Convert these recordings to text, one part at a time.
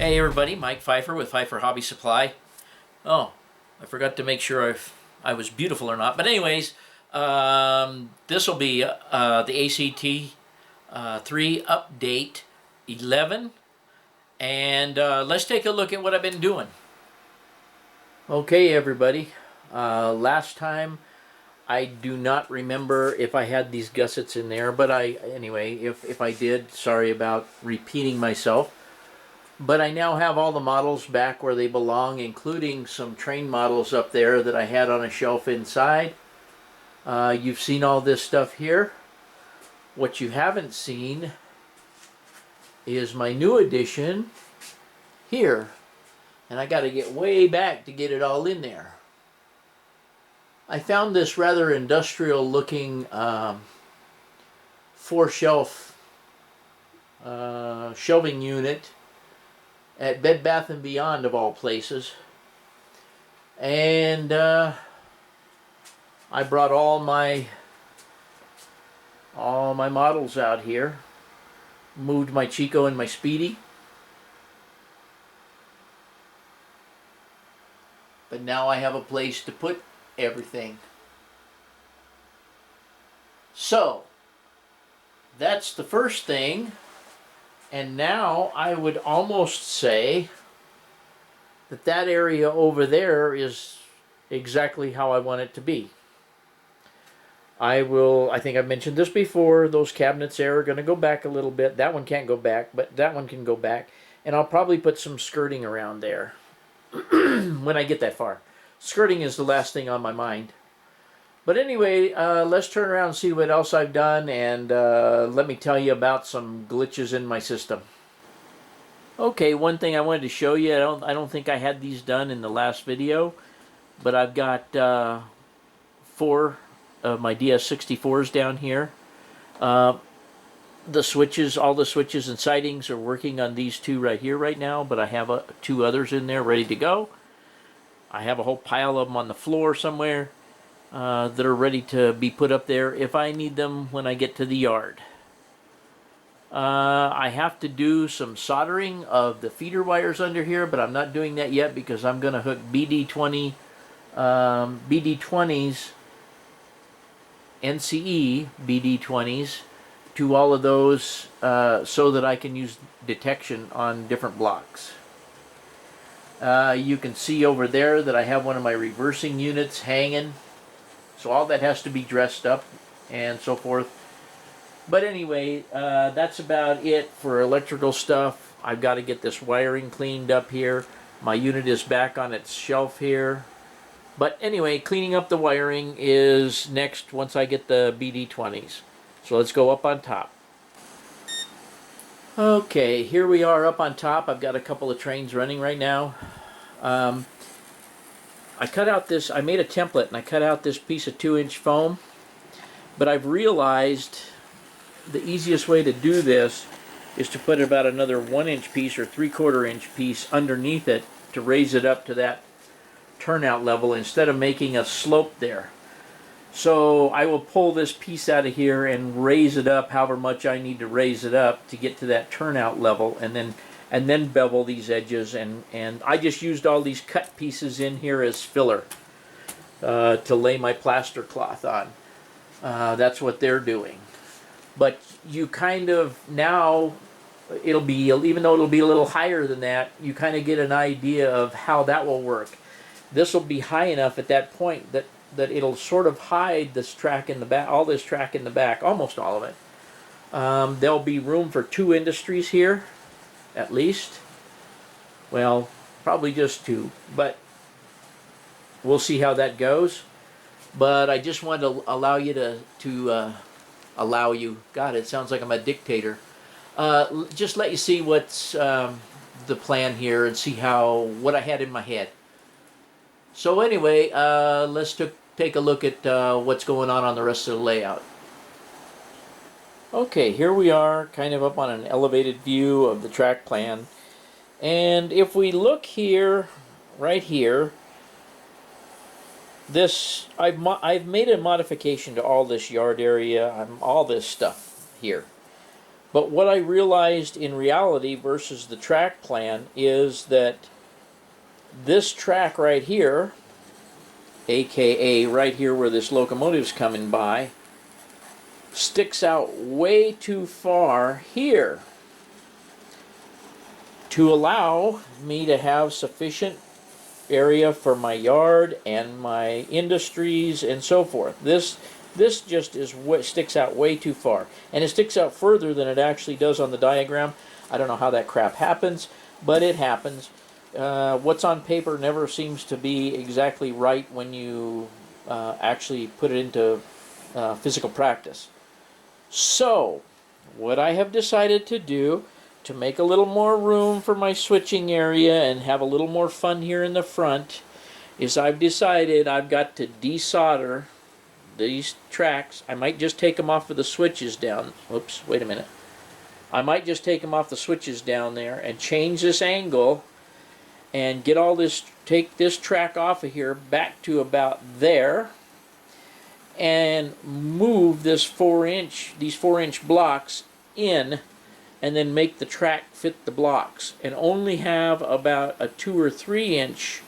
Hey everybody, Mike Pfeiffer with Pfeiffer Hobby Supply. Oh, I forgot to make sure if I was beautiful or not. But anyways, this will be the ACTRR Update 11. And let's take a look at what I've been doing. Okay everybody, last time I do not remember if I had these gussets in there, but anyway, if I did, sorry about repeating myself. But I now have all the models back where they belong, including some train models up there that I had on a shelf inside. You've seen all this stuff here. What you haven't seen is my new addition here. And I got to get way back to get it all in there. I found this rather industrial looking 4-shelf shelving unit at Bed Bath & Beyond of all places, and I brought all my models out here, moved my Chico and my Speedy, but now I have a place to put everything. So that's the first thing. And now I would almost say that that area over there is exactly how I want it to be. I think I've mentioned this before, those cabinets there are going to go back a little bit. That one can't go back, but that one can go back. And I'll probably put some skirting around there when I get that far. Skirting is the last thing on my mind. But anyway, let's turn around and see what else I've done, and let me tell you about some glitches in my system. Okay, one thing I wanted to show you, I don't think I had these done in the last video, but I've got 4 of my DS64s down here. The switches, all the switches and sightings are working on these 2 right here right now, but I have 2 others in there ready to go. I have a whole pile of them on the floor somewhere. That are ready to be put up there if I need them when I get to the yard. I have to do some soldering of the feeder wires under here, but I'm not doing that yet because I'm going to hook BD20s, NCE BD20s to all of those so that I can use detection on different blocks. You can see over there that I have one of my reversing units hanging. So all that has to be dressed up and so forth. But anyway, that's about it for electrical stuff. I've got to get this wiring cleaned up here. My unit is back on its shelf here. But anyway, cleaning up the wiring is next once I get the BD20s. So let's go up on top. Okay, here we are up on top. I've got a couple of trains running right now. I cut out this, I made a template and I cut out this piece of 2-inch foam, but I've realized the easiest way to do this is to put about another 1-inch piece or 3/4 inch piece underneath it to raise it up to that turnout level instead of making a slope there. So I will pull this piece out of here and raise it up however much I need to raise it up to get to that turnout level, and then bevel these edges, and I just used all these cut pieces in here as filler to lay my plaster cloth on. That's what they're doing. But you kind of, now it'll be, even though it'll be a little higher than that, you kind of get an idea of how that will work. This will be high enough at that point that it'll sort of hide this track in the back, all this track in the back, almost all of it. There'll be room for 2 industries here, at least. Well, probably just 2, but we'll see how that goes. But I just wanted to allow you God, it sounds like I'm a dictator. Just let you see what's the plan here and see what I had in my head. So anyway, let's take a look at what's going on the rest of the layout. Okay, here we are, kind of up on an elevated view of the track plan. And if we look here, right here, this I've made a modification to all this yard area, all this stuff here. But what I realized in reality versus the track plan is that this track right here, aka right here where this locomotive's coming by, sticks out way too far here to allow me to have sufficient area for my yard and my industries and so forth. This just sticks out way too far, and it sticks out further than it actually does on the diagram. I don't know how that crap happens, but it happens. What's on paper never seems to be exactly right when you actually put it into physical practice. So, what I have decided to do to make a little more room for my switching area and have a little more fun here in the front is I've decided I've got to desolder these tracks. I might just take them off of the switches down. Oops, wait a minute. I might just take them off the switches down there and change this angle and get all this, take this track off of here back to about there and move this these 4-inch blocks in, and then make the track fit the blocks, and only have about a 2 or 3 inch,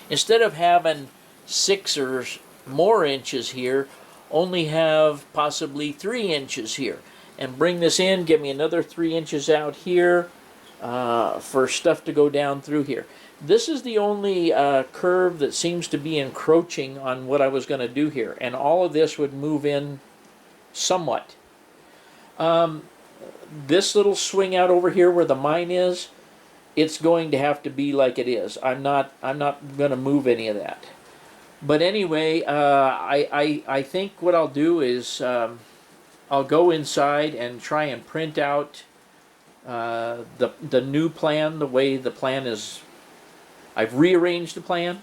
instead of having 6 or more inches here, only have possibly 3 inches here, and bring this in, give me another 3 inches out here for stuff to go down through here. This is the only curve that seems to be encroaching on what I was going to do here, and all of this would move in somewhat. This little swing out over here where the mine is, it's going to have to be like it is. I'm not going to move any of that. But anyway, I think what I'll do is I'll go inside and try and print out the new plan, the way the plan is. I've rearranged the plan,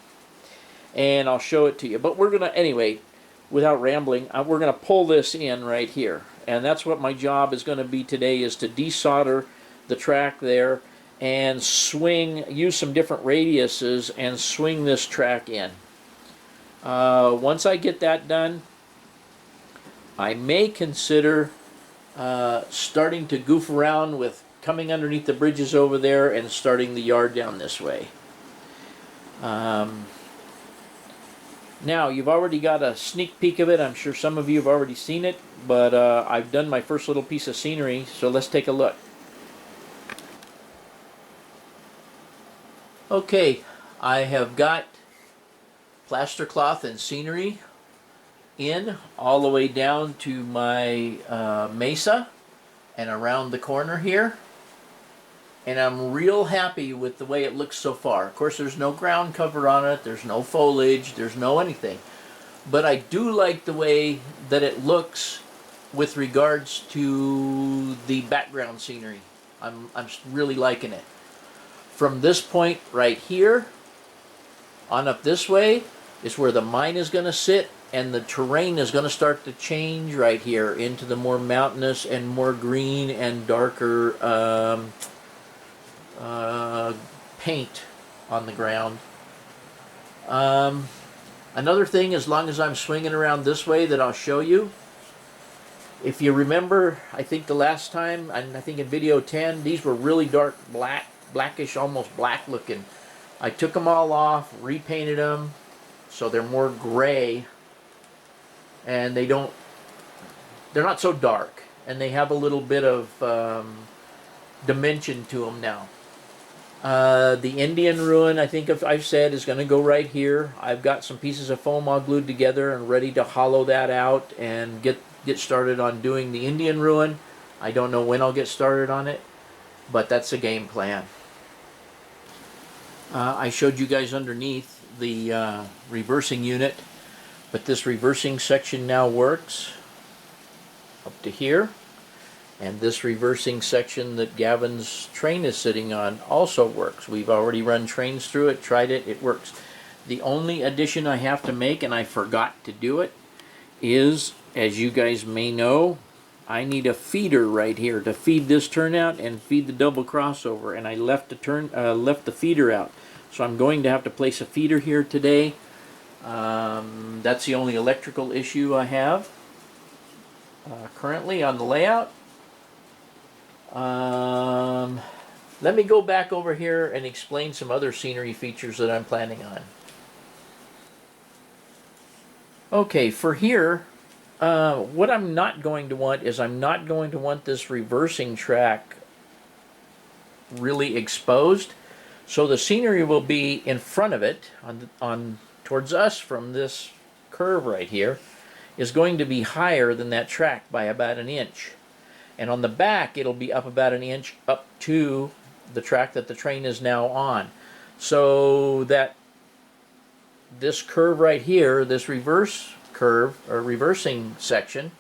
and I'll show it to you. But we're gonna, anyway, without rambling, we're gonna pull this in right here, and that's what my job is going to be today, is to desolder the track there and use some different radiuses and swing this track in. Once I get that done, I may consider starting to goof around with coming underneath the bridges over there and starting the yard down this way. Now, you've already got a sneak peek of it. I'm sure some of you have already seen it, but I've done my first little piece of scenery, so let's take a look. Okay, I have got plaster cloth and scenery in all the way down to my mesa and around the corner here, and I'm real happy with the way it looks so far. Of course, there's no ground cover on it, there's no foliage, there's no anything, but I do like the way that it looks with regards to the background scenery. I'm really liking it. From this point right here on up this way is where the mine is going to sit, and the terrain is going to start to change right here into the more mountainous and more green and darker paint on the ground. Another thing, as long as I'm swinging around this way, that I'll show you. If you remember, I think the last time, and I think in video 10, these were really dark blackish, almost black looking. I took them all off, repainted them, so they're more gray, and they're not so dark, and they have a little bit of dimension to them now. The Indian ruin, I think I've said, is going to go right here. I've got some pieces of foam all glued together and ready to hollow that out and get started on doing the Indian ruin. I don't know when I'll get started on it, but that's a game plan. I showed you guys underneath the reversing unit, but this reversing section now works up to here, and this reversing section that Gavin's train is sitting on also works. We've already run trains through it, tried it, it works. The only addition I have to make, and I forgot to do it, is, as you guys may know, I need a feeder right here to feed this turnout and feed the double crossover, and I left the feeder out. So I'm going to have to place a feeder here today. That's the only electrical issue I have currently on the layout. Let me go back over here and explain some other scenery features that I'm planning on. Okay, for here, what I'm not going to want is I'm not going to want this reversing track really exposed. So the scenery will be in front of it, on towards us from this curve right here, is going to be higher than that track by about 1 inch. And on the back, it'll be up about 1 inch up to the track that the train is now on. So that this curve right here, this reverse curve, or reversing section,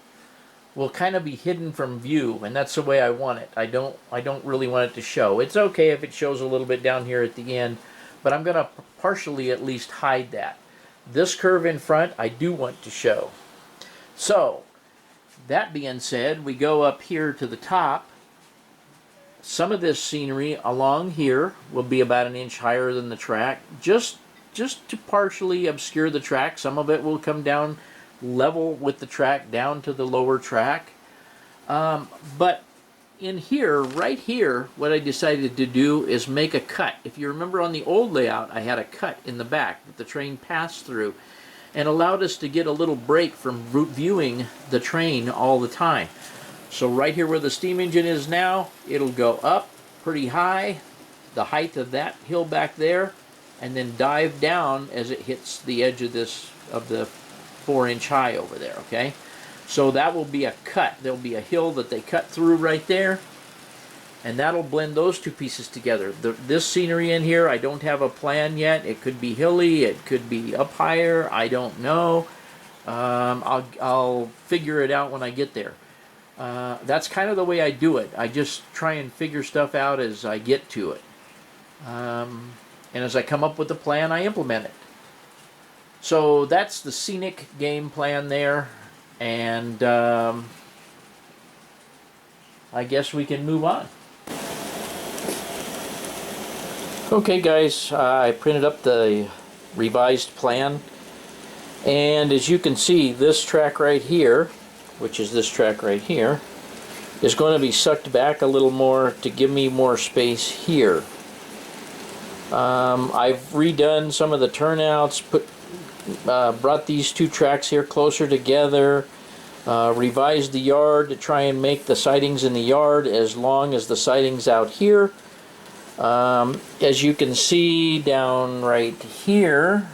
will kind of be hidden from view, and that's the way I want it. I don't really want it to show. It's okay if it shows a little bit down here at the end, but I'm going to partially at least hide that. This curve in front, I do want to show. So, that being said, we go up here to the top. Some of this scenery along here will be about 1 inch higher than the track, just to partially obscure the track. Some of it will come down level with the track down to the lower track. But in here, right here, what I decided to do is make a cut. If you remember on the old layout, I had a cut in the back that the train passed through and allowed us to get a little break from viewing the train all the time. So right here where the steam engine is now, it'll go up pretty high, the height of that hill back there, and then dive down as it hits the edge of the 4-inch high over there, okay? So that will be a cut. There'll be a hill that they cut through right there, and that'll blend those two pieces together. This scenery in here, I don't have a plan yet. It could be hilly, it could be up higher, I don't know. I'll figure it out when I get there. That's kind of the way I do it. I just try and figure stuff out as I get to it. And as I come up with a plan, I implement it. So that's the scenic game plan there, and I guess we can move on. Okay guys, I printed up the revised plan, and as you can see, this track right here, which is this track right here, is going to be sucked back a little more to give me more space here. I've redone some of the turnouts, brought these two tracks here closer together, revised the yard to try and make the sidings in the yard as long as the sidings out here. As you can see down right here,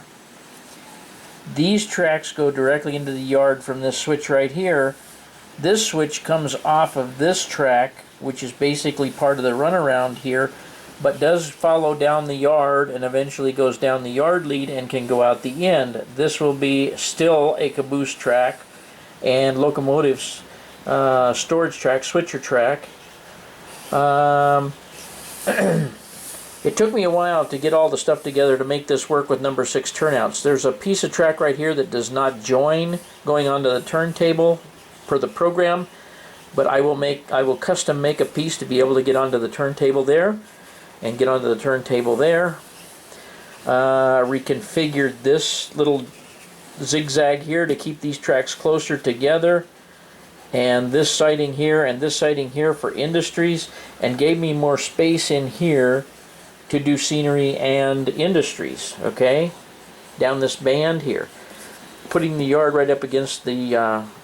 these tracks go directly into the yard from this switch right here. This switch comes off of this track, which is basically part of the runaround here, but does follow down the yard and eventually goes down the yard lead and can go out the end. This will be still a caboose track and locomotives storage track, switcher track. It took me a while to get all the stuff together to make this work with number 6 turnouts. There's a piece of track right here that does not join going onto the turntable per the program, but I will custom make a piece to be able to get onto the turntable there and get onto the turntable there. Reconfigured this little zigzag here to keep these tracks closer together, and this siding here and this siding here for industries, and gave me more space in here to do scenery and industries, okay, down this band here, putting the yard right up against the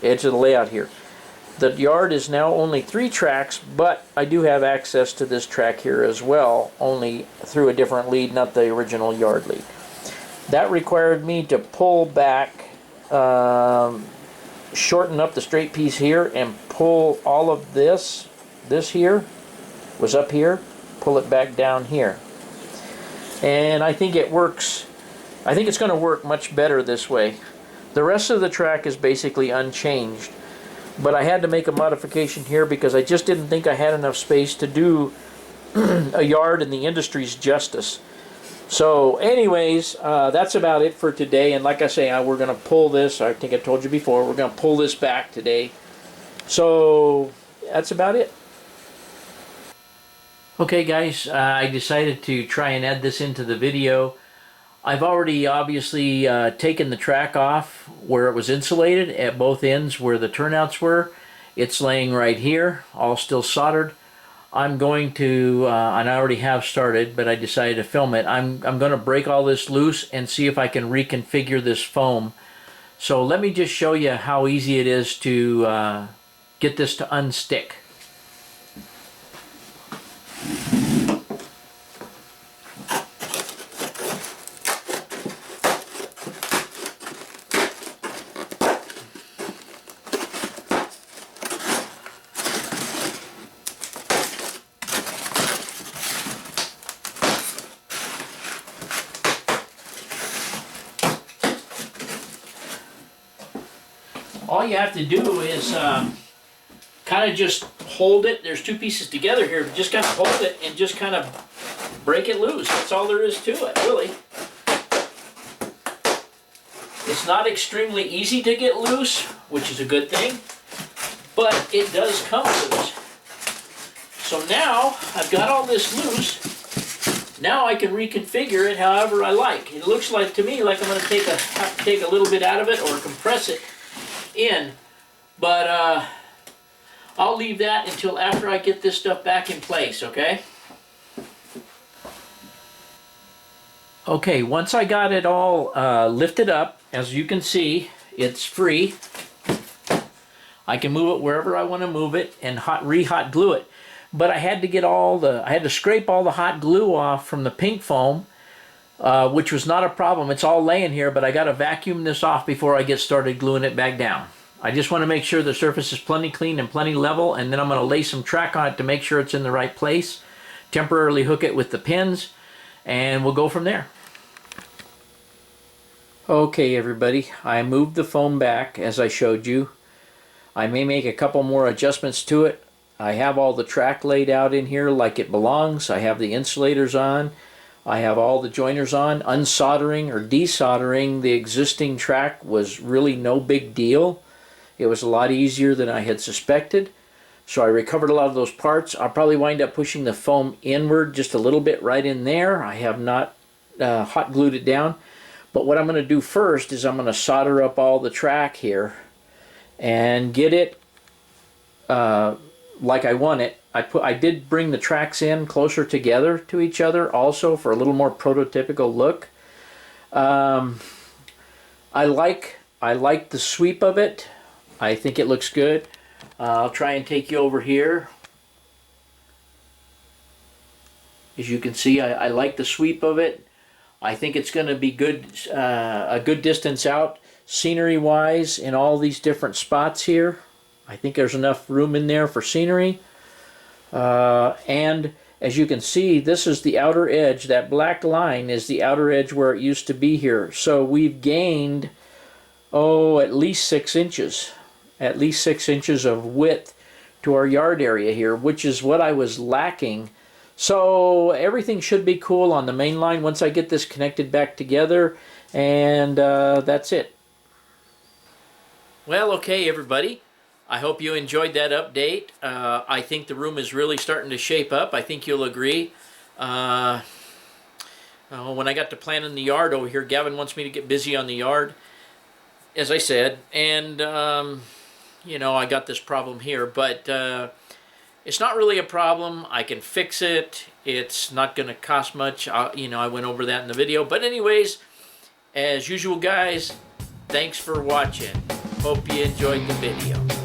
edge of the layout here. The yard is now only 3 tracks, but I do have access to this track here as well, only through a different lead, not the original yard lead. That required me to pull back, shorten up the straight piece here, and pull all of this here was up here, pull it back down here. And I think it works. I think it's going to work much better this way. The rest of the track is basically unchanged, but I had to make a modification here because I just didn't think I had enough space to do a yard in the industries justice. So anyways, that's about it for today, and like I say, we're going to pull this, I think I told you before, we're going to pull this back today. So that's about it. Okay guys, I decided to try and add this into the video. I've already obviously taken the track off where it was insulated at both ends where the turnouts were. It's laying right here, all still soldered. I'm going to, and I already have started, but I decided to film it. I'm going to break all this loose and see if I can reconfigure this foam. So let me just show you how easy it is to get this to unstick. All you have to do is kind of just hold it. There's two pieces together here. Just kind of hold it and just kind of break it loose. That's all there is to it, really. It's not extremely easy to get loose, which is a good thing, but it does come loose. So now I've got all this loose. Now I can reconfigure it however I like. It looks like to me like I'm going to have to take a little bit out of it or compress it in, but I'll leave that until after I get this stuff back in place, okay? Okay, once I got it all lifted up, as you can see, it's free. I can move it wherever I want to move it and re-hot glue it. But I had to get I had to scrape all the hot glue off from the pink foam, which was not a problem. It's all laying here, but I got to vacuum this off before I get started gluing it back down. I just want to make sure the surface is plenty clean and plenty level, and then I'm going to lay some track on it to make sure it's in the right place, temporarily hook it with the pins, and we'll go from there. Okay everybody, I moved the foam back as I showed you. I may make a couple more adjustments to it. I have all the track laid out in here like it belongs. I have the insulators on. I have all the joiners on. Unsoldering or desoldering the existing track was really no big deal. It was a lot easier than I had suspected. So I recovered a lot of those parts. I'll probably wind up pushing the foam inward just a little bit right in there. I have not hot glued it down. But what I'm going to do first is I'm going to solder up all the track here and get it like I want it. I did bring the tracks in closer together to each other also for a little more prototypical look. I like the sweep of it. I think it looks good. I'll try and take you over here. As you can see, I like the sweep of it. I think it's going to be good, a good distance out scenery wise in all these different spots here. I think there's enough room in there for scenery. And as you can see, this is the outer edge. That black line is the outer edge where it used to be here. So we've gained, at least 6 inches. At least 6 inches of width to our yard area here, which is what I was lacking. So everything should be cool on the main line once I get this connected back together, and that's it. Well, okay everybody, I hope you enjoyed that update. I think the room is really starting to shape up. I think you'll agree. When I got to planning the yard over here, Gavin wants me to get busy on the yard, as I said, and you know, I got this problem here, but it's not really a problem. I can fix it. It's not going to cost much. You know, I went over that in the video. But anyways, as usual, guys, thanks for watching. Hope you enjoyed the video.